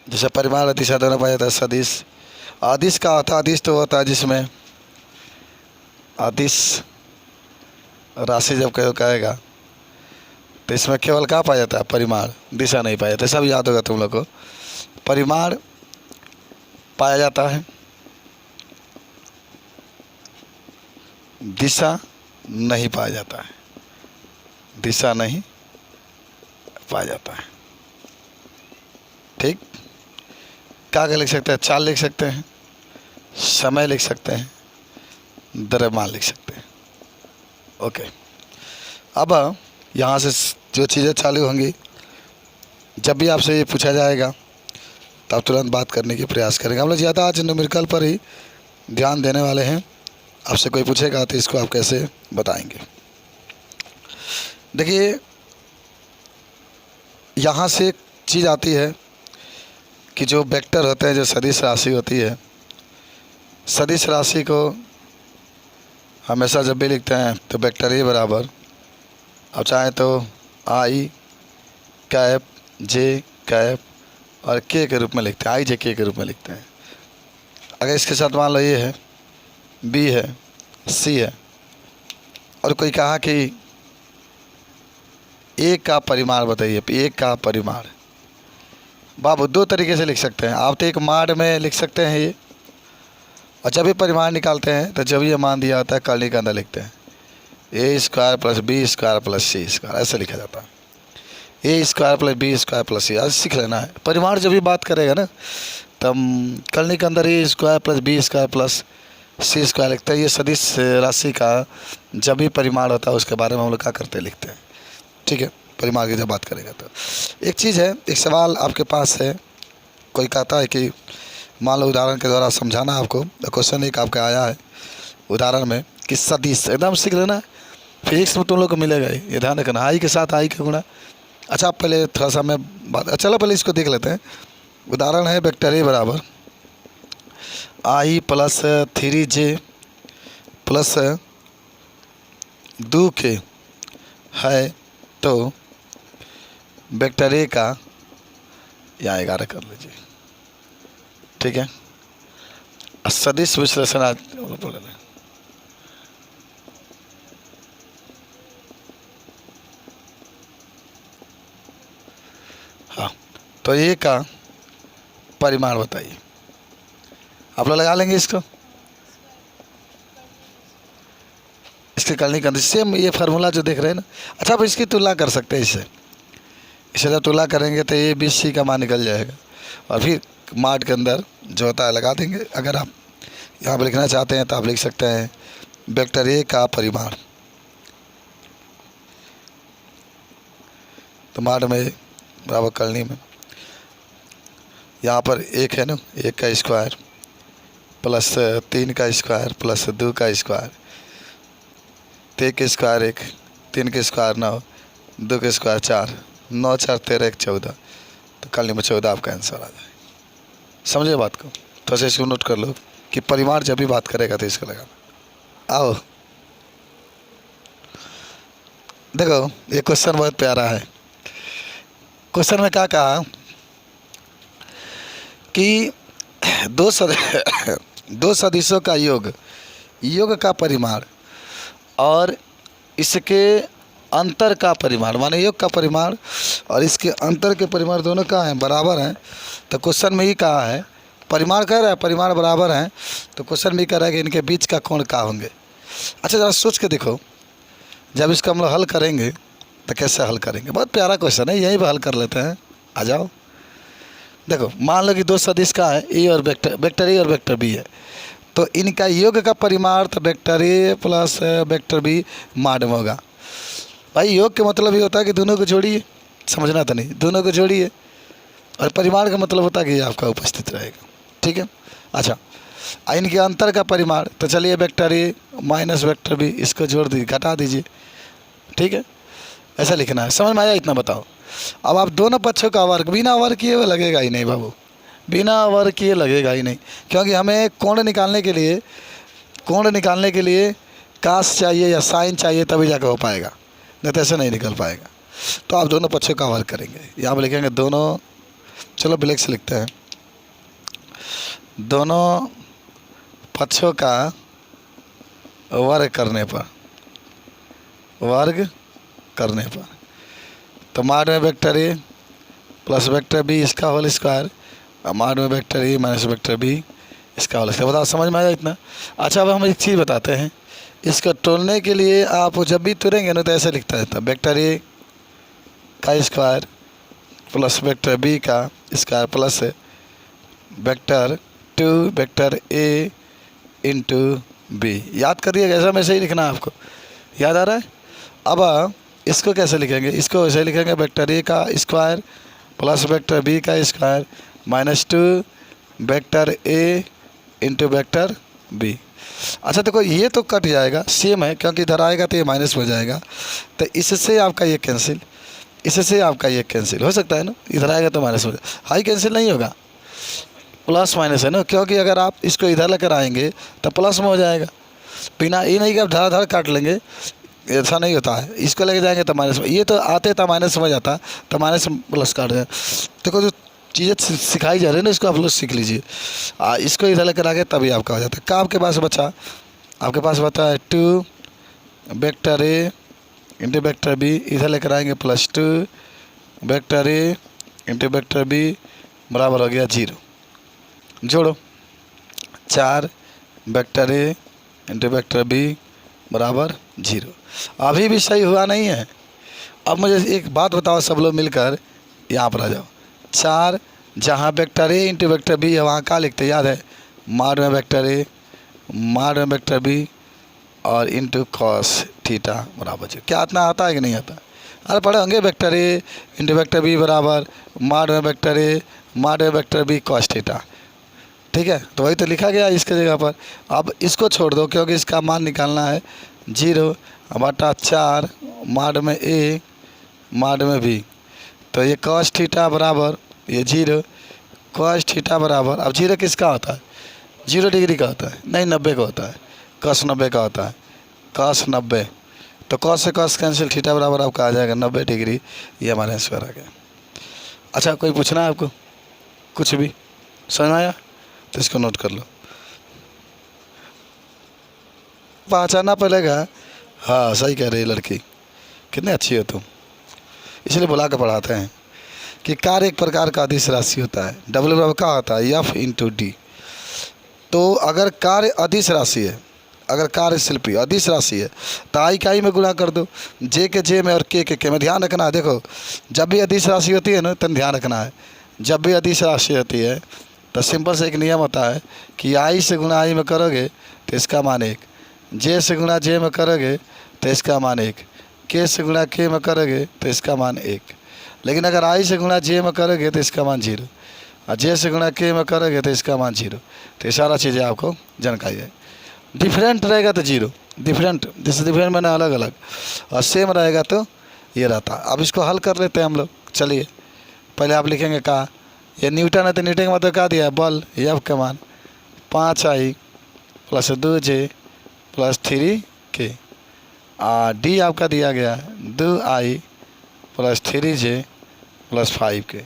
जैसे परिमाण दिशा दोनों पाया जाता है। सदिश अदिश का होता है, अदिश तो होता है जिसमें अदिश राशि जब कहेगा तो इसमें केवल क्या पाया जाता है, परिमाण, दिशा नहीं पाया जाता। सब याद होगा तुम लोग को। परिमाण पाया जाता है, दिशा नहीं पाया जाता है, दिशा नहीं पाया जाता है। ठीक, क्या लिख सकते हैं, चाल लिख सकते हैं, समय लिख सकते हैं, द्रव्यमान लिख सकते हैं। ओके, अब यहाँ से जो चीज़ें चालू होंगी, जब भी आपसे ये पूछा जाएगा तो आप तुरंत बात करने की प्रयास करेंगे। हम लोग ज़्यादा आज न्यूमेरिकल पर ही ध्यान देने वाले हैं। आपसे कोई पूछेगा तो इसको आप कैसे बताएंगे। देखिए, यहाँ से एक चीज़ आती है कि जो वेक्टर होते हैं, जो सदिश राशि होती है, सदिश राशि को हमेशा जब भी लिखते हैं तो वेक्टर ए बराबर, अब चाहे तो आई कैप जे कैप और के के रूप में लिखते हैं, आई जे के रूप में लिखते हैं। अगर इसके साथ मान लो ये है, बी है, सी है, और कोई कहा कि एक का परिमाण बताइए, एक का परिमाण, बाबू दो तरीके से लिख सकते हैं आप। तो एक माड में लिख सकते हैं ये, और जब भी परिमाण निकालते हैं तो जब ये मान दिया होता है कलनी के अंदर लिखते हैं A square plus B square plus C square, ऐसे लिखा जाता है। A square plus B square plus C, ऐसे सीख लेना है। परिमाण जब भी बात करेगा ना तब कलनी के अंदर A square plus B square plus C square लिखते हैं। ये सदिश राशि का जब भी परिमाण होता है उसके बारे में हम लोग क्या करते हैं, लिखते हैं। ठीक है, परिमाण की जब बात करेगा तो एक चीज़ है, एक सवाल आपके पास है। कोई कहता है कि मान लो उदाहरण के द्वारा समझाना आपको, क्वेश्चन एक आपका आया है उदाहरण में कि सदिश, एकदम सीख लेना, फिजिक्स में तुम लोग को मिलेगा ही, ये ध्यान रखना। आई के साथ आई का गुणा। अच्छा, आप पहले थोड़ा सा मैं बात, चलो पहले इसको देख लेते हैं। उदाहरण है वेक्टर ए बराबर आई प्लस 3j प्लस 2k है, तो वेक्टर ए का या 11 कर लीजिए। ठीक है, सदिश विश्लेषण आज बोल रहे हैं। हाँ, तो ए का परिमाण बताइए। आप लोग लगा लेंगे इसको, इसकी करनी कर सेम ये फार्मूला जो देख रहे हैं ना। अच्छा, अब इसकी तुलना कर सकते हैं इसे जब तुलना करेंगे तो ए बी सी का मान निकल जाएगा, और फिर मार्ट के अंदर जो होता है लगा देंगे। अगर आप यहाँ पर लिखना चाहते हैं तो आप लिख सकते हैं वेक्टर ए का परिमाण, तो मार्ट में बराबर करनी में यहाँ पर एक है ना, एक का स्क्वायर प्लस 3 का स्क्वायर प्लस 2 का स्क्वायर, तो एक के स्क्वायर 1, 3 के स्क्वायर 9, 2 के स्क्वायर 4, 9 4 13 1 14, तो करनी में 14 आपका आंसर आ जाए। समझे बात को? तो ऐसे इसको नोट कर लो कि परिमाण जब भी बात करेगा तो इसको लगाना। आओ देखो, ये क्वेश्चन बहुत प्यारा है। क्वेश्चन में क्या कहा कि दो सदिशों का योग का परिमाण और इसके अंतर का परिमाण, माने योग का परिमाण और इसके अंतर के परिमाण दोनों का है, बराबर हैं। तो क्वेश्चन में ही कहा है, परिमाण कह रहा है परिमाण बराबर हैं, तो क्वेश्चन में कह रहा है कि इनके बीच का कोण क्या होंगे। अच्छा, ज़रा सोच के देखो, जब इसको हम लोग हल करेंगे तो कैसे हल करेंगे। बहुत प्यारा क्वेश्चन है, यहीं पर हल कर लेते हैं। आ जाओ, देखो मान लो कि दो सदिश का है ए और वेक्टर ए और वेक्टर बी है, तो इनका योग का परिमाण तो vector A plus vector B mod में होगा। भाई योग का मतलब ये होता है कि दोनों को जोड़िए, समझना तो नहीं, दोनों को जोड़िए, और परिमाण का मतलब होता है कि ये आपका उपस्थित रहेगा। ठीक है, अच्छा, इनके अंतर का परिमाण, तो चलिए vector A minus vector B, इसको जोड़ दीजिए, घटा दीजिए। ठीक है, ऐसा लिखना है। समझ में आया? इतना बताओ। अब आप दोनों पक्षों का वर्ग, बिना वर्ग किए हुए लगेगा ही नहीं बाबू, बिना वर्ग किए लगेगा ही नहीं, क्योंकि हमें कोण निकालने के लिए कास चाहिए या साइन चाहिए, तभी जाकर हो पाएगा, नहीं तो ऐसे नहीं निकल पाएगा। तो आप दोनों पक्षों का वर्ग करेंगे। यहाँ पर लिखेंगे दोनों चलो ब्लैक से लिखते हैं। दोनों पक्षों का वर्ग करने पर तो माड में vector A plus vector B इसका होल स्क्वायर, माड में vector A minus vector B इसका होल स्क्वायर। बताओ समझ में आया इतना? अच्छा, अब हम एक चीज़ बताते हैं, इसको तोड़ने के लिए आप जब भी तोड़ेंगे ना तो ऐसे लिखता रहता, वेक्टर ए का स्क्वायर प्लस वेक्टर बी का square plus vector two vector A into B. याद करिएगा, ऐसा में सही लिखना है आपको, याद आ रहा है? अब इसको कैसे लिखेंगे? इसको ऐसे लिखेंगे, वेक्टर ए का स्क्वायर प्लस वेक्टर बी का square minus two vector A into vector B. अच्छा देखो, ये तो कट जाएगा, सेम है, क्योंकि इधर आएगा तो ये माइनस हो जाएगा, तो इससे आपका ये कैंसिल, इससे आपका ये कैंसिल हो सकता है ना, इधर आएगा तो माइनस हो जाएगा, हाई कैंसिल नहीं होगा, प्लस माइनस है ना, क्योंकि अगर आप इसको इधर लेकर आएंगे तो प्लस में हो जाएगा, बिना ये नहीं कि आप धड़ाधड़ काट लेंगे, ऐसा नहीं होता है, इसको लेके जाएंगे तो माइनस में, ये तो आते तो माइनस में जाता तो माइनस प्लस काट जाए। देखो जो चीज़ें सिखाई जा रही है ना, इसको आप लोग सीख लीजिए। इसको इधर लेकर आगे तभी आपका हो जाता है। क्या आपके पास बचा? आपके पास बचा है two vector A into vector B, इधर लेकर आएंगे plus two vector A into vector B बराबर हो गया 0। जोड़ो, 4 vector A into vector B बराबर 0। अभी भी सही हुआ नहीं है। अब मुझे एक बात बताओ, सब लोग मिलकर यहाँ पर आ जाओ। 4 जहाँ vector A into vector B है वहाँ क्या लिखते याद है? माड में वेक्टर ए माड में वेक्टर बी और इंटू कॉस थीटा बराबर 0। क्या इतना आता है कि नहीं आता? अरे पढ़े होंगे, vector A into vector B बराबर माड में वेक्टर ए माड में वेक्टर बी कॉस थीटा। ठीक है, तो वही तो लिखा गया इसके जगह पर। अब इसको छोड़ दो, क्योंकि इसका मान निकालना है 0 बटा 4 माड में ए माड में बी, तो ये कॉस थीटा बराबर ये 0 कॉस थीटा बराबर, अब 0 किसका होता है? 0 डिग्री का होता है, नहीं 90 का होता है, कॉस 90 का होता है, कॉस 90, तो कॉस से कॉस कैंसिल, थीटा बराबर आपका आ जाएगा 90 डिग्री। ये हमारे आंसर आ गया। अच्छा, कोई पूछना है आपको? कुछ भी समझ आया तो इसको नोट कर लो, पहचानना पड़ेगा। हाँ सही कह रही है लड़की, कितनी अच्छी हो तुम, इसलिए बुला कर पढ़ाते हैं कि कार्य एक प्रकार का अदिश राशि होता है। डब्ल्यू बराबर क्या होता है? F into D. तो अगर कार्य अदिश राशि है, अगर कार्य शिल्पी अदिश राशि है तो आई का आई में गुणा कर दो, जे के जे में और के में। ध्यान रखना है, देखो जब भी अदिश राशि होती है ना तो ध्यान रखना है, जब भी अदिश राशि होती है तो सिंपल से एक नियम होता है कि आई से गुणा आई में करोगे तो इसका मान 1, जे से गुणा जे में करोगे तो इसका मान 1, के से गुणा के में करोगे तो इसका मान 1। लेकिन अगर आई से गुणा जे में करोगे तो इसका मान 0, और जे से गुणा के में करोगे तो इसका मान 0। तो ये सारा चीज़ें आपको जानकारी है। डिफरेंट रहेगा तो 0, डिफरेंट जैसे डिफरेंट मैंने अलग अलग, और सेम रहेगा तो ये रहता। अब इसको हल कर लेते हैं हम लोग। चलिए पहले आप लिखेंगे का, ये न्यूटन है तो न्यूटन का मतलब क्या दिया? बल। एफ का मान 5I plus 2J plus 3K, D आपका दिया गया 2I plus 3J plus 5K।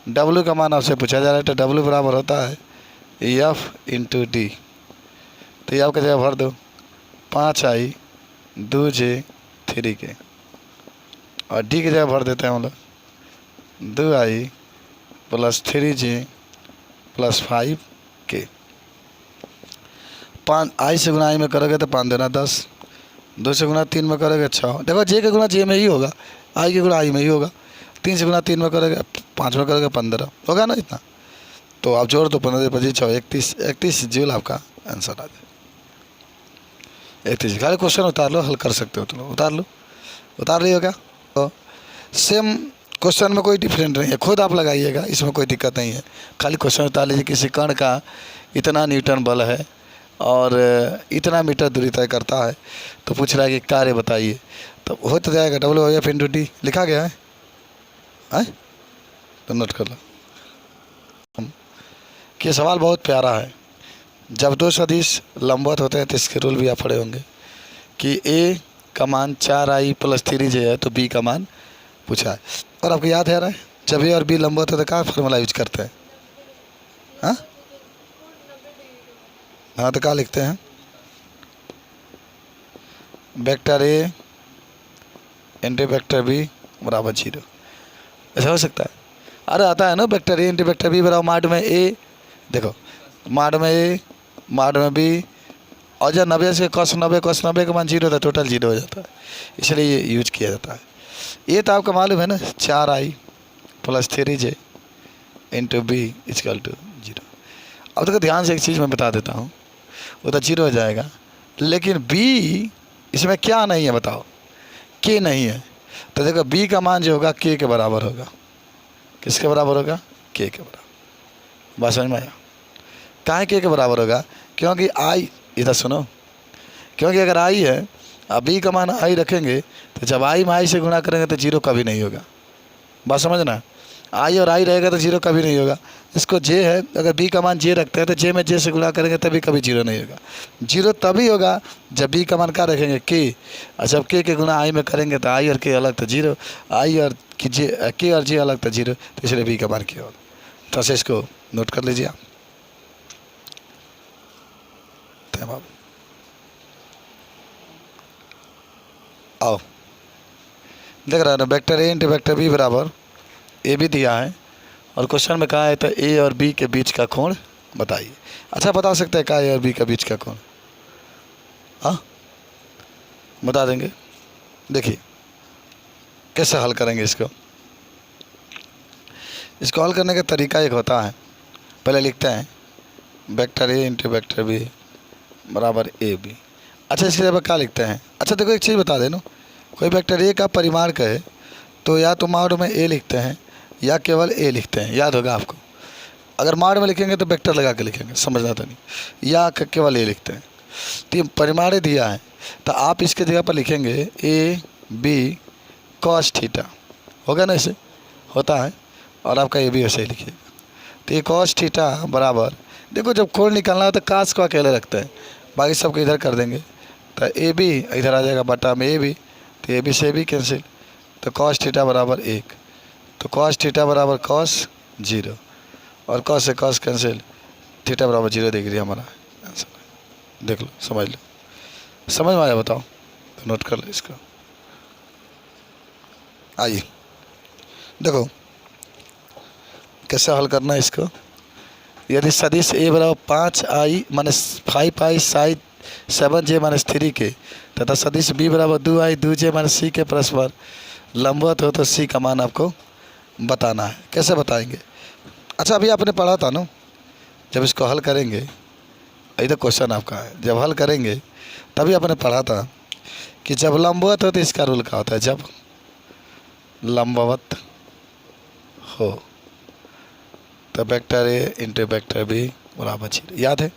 W का मान आपसे पूछा जा रहा है, तो डब्ल्यू बराबर होता है एफ इंटू डी। तो ये आपका जगह भर दो 5I 2J 3K, और डी की जगह भर देते हैं हम लोग 2I plus 3J plus 5K। 5 आई से गुणा आई में करोगे तो 5 देना 10, 2 से गुणा 3 में करोगे 6। देखो जे के गुणा जे में ही होगा, आई के गुणा आई में ही होगा। 3 से गुणा 3 में करोगे, 5 में करोगे 15, होगा ना इतना। तो आप जोड़ दो 15 25 6 31 जूल आपका आंसर आ जाए। 31 खाली क्वेश्चन उतार लो, हल कर सकते हो, तो उतार रही हो क्या? तो सेम क्वेश्चन में कोई डिफरेंट नहीं है, खुद आप लगाइएगा, इसमें कोई दिक्कत नहीं है। खाली क्वेश्चन उतार लीजिए, किसी कण का इतना न्यूटन बल है और इतना मीटर दूरी तय करता है, तो पूछ रहा है कि कार्य बताइए, तो हो तो जाएगा डब्ल्यू एफ इंटू डी लिखा गया है, तो नोट कर लो कि सवाल बहुत प्यारा है। जब दो सदिश लंबवत होते हैं तो इसके रूल भी आप पढ़े होंगे कि ए का मान 4I प्लस 3J है तो बी का मान पूछा है। और आपको याद है रहा है जब ए और बी लंबवत हो तो क्या फार्मूला यूज करते हैं? हाँ हाँ, तो क्या लिखते हैं? Vector A into vector B बराबर 0। ऐसा हो सकता है? अरे आता है ना, vector A into vector B बराबर माड में ए, देखो माड में ए माड में बी, और जब 90 से cos 90 का मान 0 होता है, टोटल 0 हो जाता है, इसलिए ये यूज किया जाता है। ये तो आपको मालूम है ना, 4i plus 3j into B equal to 0। अब देखो ध्यान से एक चीज़ मैं बता देता हूँ, वो तो 0 हो जाएगा, लेकिन बी इसमें क्या नहीं है बताओ? के नहीं है। तो देखो बी का मान जो होगा के के बराबर होगा। किसके बराबर होगा? के बराबर। बात समझ में आया? काहे के बराबर होगा? क्योंकि आई, इधर सुनो, क्योंकि अगर आई है अब बी का मान आई रखेंगे तो जब आई में आई से गुणा करेंगे तो 0 कभी नहीं होगा। बात समझना, आई और आई रहेगा तो 0 कभी नहीं होगा। इसको जे है, अगर बी का मान जे रखते हैं तो जे में जे से गुणा करेंगे तभी कभी 0 नहीं होगा। 0 तभी होगा जब बी का मान क्या रखेंगे? के, और जब के गुणा आई में करेंगे तो आई और के अलग तो 0, आई और जे के और जे अलग तो 0, तो इसलिए बी का मान के होगा। तो ऐसे इसको नोट कर लीजिए आप। आओ देख रहा है ना, vector A into vector B बराबर ए भी दिया है और क्वेश्चन में कहा है तो ए और बी के बीच का कोण बताइए। अच्छा बता सकते हैं क्या ए और बी के बीच का कोण? हाँ बता देंगे। देखिए कैसे हल करेंगे इसको। इसको हल करने का तरीका एक होता है, पहले लिखते हैं vector A into vector B बराबर ए बी। अच्छा इसके जगह क्या लिखते हैं? अच्छा देखो एक चीज़ बता देना, कोई वेक्टर ए का परिमाण कहे तो या तो माड में ए लिखते हैं या केवल ए लिखते हैं, याद होगा आपको। अगर माड में लिखेंगे तो वेक्टर लगा के लिखेंगे, समझना था नहीं, या केवल ए लिखते हैं। तो ये परिमाण दिया है तो आप इसके जगह पर लिखेंगे ए बी कॉस थीटा, होगा ना, ऐसे होता है, और आपका ए भी ऐसे ही लिखिएगा। तो ये कॉस थीटा बराबर, देखो जब कोण निकालना हो तो कास को अकेले रखते हैं, बाकी सबको इधर कर देंगे तो ए बी इधर आ जाएगा बटा में ए बी, तो ए बी से ए बी कैंसिल, तो कॉस थीटा बराबर 1, तो कॉस थीटा बराबर कॉस 0 और कॉस से कॉस कैंसिल, थीटा बराबर 0 देख रही है हमारा आंसर। देख लो, समझ लो, समझ में आया? बताओ तो नोट कर लो इसको। आइए देखो कैसे हल करना है इसको। यदि सदिश ए बराबर 5i minus 5i Sai 7j minus 3k तथा सदिश बी बराबर 2i 2j माइनस सी के परस्पर लंबवत हो तो सी का मान आपको बताना है। कैसे बताएंगे? अच्छा अभी आपने पढ़ा था ना, जब इसको हल करेंगे, यही तो क्वेश्चन आपका है, जब हल करेंगे तभी आपने पढ़ा था कि जब लंबवत हो तो इसका रूल क्या होता है? जब लंबवत हो तो vector A into vector B बराबर 0, याद है?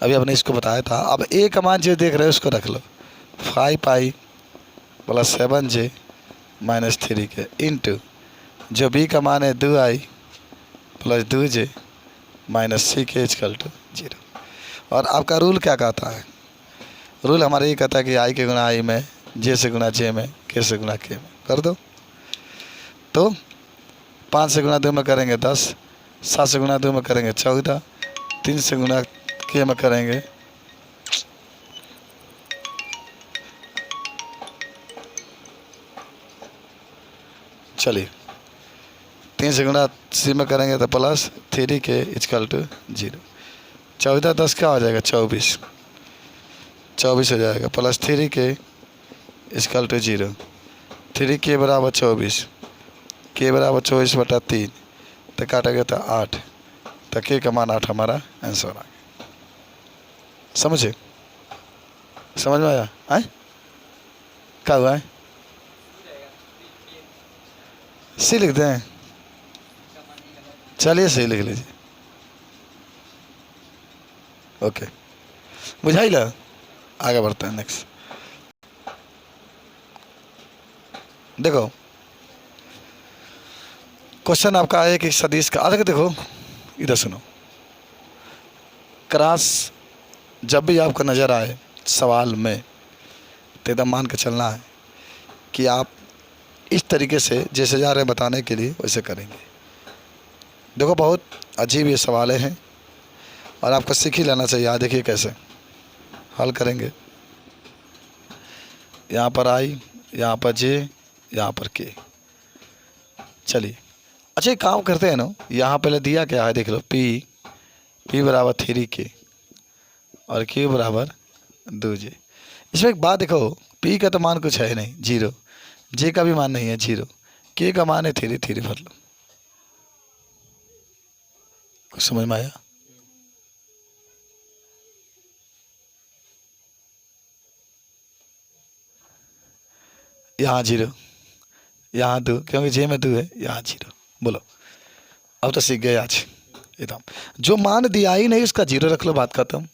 अभी आपने इसको बताया था। अब ए का मान जो देख रहे हो उसको रख लो, 5i plus 7j minus 3k into जो बी का मान है 2i प्लस 2j माइनस सी के इक्वल टू 0। और आपका रूल क्या कहता है? रूल हमारा ये कहता है कि आई के गुणा आई में, जे से गुणा जे में, के से गुणा के में कर दो। तो 5 से गुणा 2 में करेंगे 10, 7 से गुणा 2 में करेंगे 14, 3 से गुणा के में करेंगे चलिए 3 से गुणा सी में करेंगे तो प्लस 3k इक्वल टू 0। 14 10 क्या हो जाएगा? 24 हो जाएगा, plus 3k equal to 0। 3k बराबर 24, के बराबर 24 बटा 3, तो काटेंगे तो 8, तो के का मान 8 हमारा आंसर आ गया। समझे? समझ में आया? आए क्या हुआ है? सी लिख दें? चलिए सही लिख लीजिए। ओके बुझाई ला, आगे बढ़ते हैं नेक्स्ट। देखो क्वेश्चन आपका है कि सदिश का, आगे देखो इधर सुनो, क्रॉस जब भी आपको नज़र आए सवाल में तो एकदम मान के चलना है कि आप इस तरीके से जैसे जा रहे हैं बताने के लिए वैसे करेंगे। देखो बहुत अजीब ये सवाल हैं और आपको सीख ही लेना चाहिए। यहाँ देखिए कैसे हल करेंगे। यहाँ पर आई, यहाँ पर जे, यहाँ पर के। चलिए अच्छा एक काम करते हैं ना, यहाँ पहले दिया क्या है देख लो, पी बराबर 3K और Q बराबर 2J। इसमें एक बात देखो, P का तो मान कुछ है नहीं, 0, J का भी मान नहीं है 0, K का मान है 3 भर लो। कुछ समझ में आया? यहाँ 0, यहाँ 2, क्योंकि J में 2 है, यहाँ 0। बोलो अब तो सीख गए आज एकदम। जो मान दिया ही नहीं उसका 0 रख लो, बात खत्म।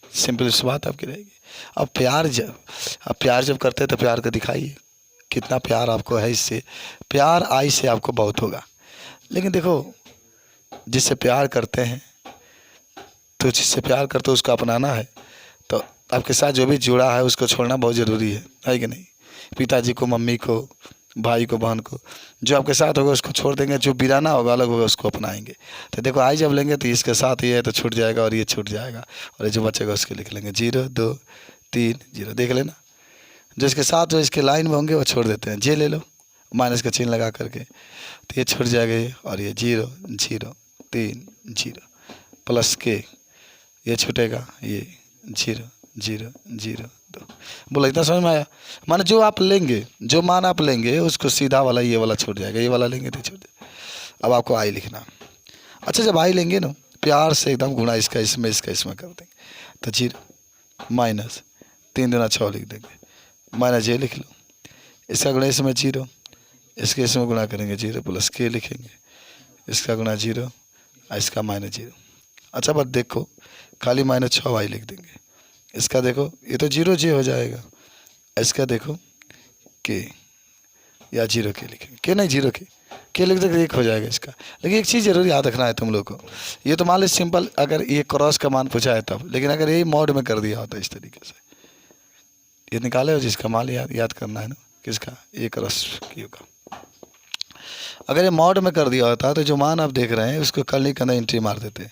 सिंपल सी बात आपकी रहेगी। अब प्यार जब करते हैं तो प्यार को दिखाइए कितना प्यार आपको है। इससे प्यार आई से आपको बहुत होगा। लेकिन देखो जिससे प्यार करते हैं तो जिससे प्यार करते हो उसको अपनाना है, तो आपके साथ जो भी जुड़ा है उसको छोड़ना बहुत ज़रूरी है कि नहीं? पिताजी को, मम्मी को, भाई को, बहन को, जो आपके साथ होगा उसको छोड़ देंगे, जो बिराना होगा अलग होगा उसको अपनाएंगे। तो देखो आई जब लेंगे तो इसके साथ ये है तो छूट जाएगा और ये छूट जाएगा, और ये जो बचेगा उसके लिख लेंगे 0 2 3 0। देख लेना जो इसके साथ जो इसके लाइन में होंगे वो छोड़ देते हैं। जे ले लो माइनस का चिन्ह लगा करके, तो ये छूट जाएगा ये, और ये 0 0 3 0 प्लस के, ये छूटेगा ये 0 0 0 2। बोला इतना समझ में आया? माने जो आप लेंगे, जो मान आप लेंगे उसको सीधा वाला ये वाला छूट जाएगा, ये वाला लेंगे तो छूट जाएगा। अब आपको आई लिखना। अच्छा जब आई लेंगे ना प्यार से एकदम गुणा इसका इसमें इसका इसमें कर देंगे, तो 0 माइनस 3 दूना 6 लिख देंगे, माइनस जे लिख लो, इसका गुणा इसमें 0, इसके इसमें गुणा करेंगे 0 प्लस के लिखेंगे, इसका गुणा 0 और इसका माइनस 0। अच्छा बात देखो खाली माइनस 6 वाई लिख देंगे, इसका देखो ये तो 0 जे हो जाएगा, इसका देखो के या 0 के लिखेंगे, के नहीं 0 के लिख देंगे, 1 हो जाएगा इसका। लेकिन एक चीज़ जरूर याद रखना है तुम लोग को, ये तो मान लो सिंपल अगर ये क्रॉस का मान पूछा है तब, लेकिन अगर यही मॉड में कर दिया होता इस तरीके से, ये निकाले हो जिसका मान याद करना है ना, किसका, ये क्रॉस क्यू का। अगर ये मॉड में कर दिया होता तो जो मान आप देख रहे हैं उसको कर्ली के अंदर एंट्री मार देते,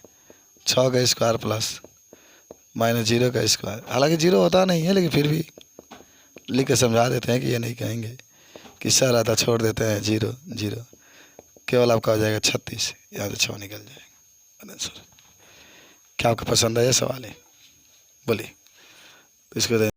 6 का स्क्वायर प्लस माइनस 0 का स्क्वायर। हालांकि 0 होता नहीं है लेकिन फिर भी लिख के समझा देते हैं कि ये नहीं कहेंगे कि सर आता, छोड़ देते हैं 0 0, केवल आपका हो जाएगा 36, यहाँ से 6 निकल जाएगा आंसर। क्या आपको पसंद आया सवाल है? बोलिए। तो इसको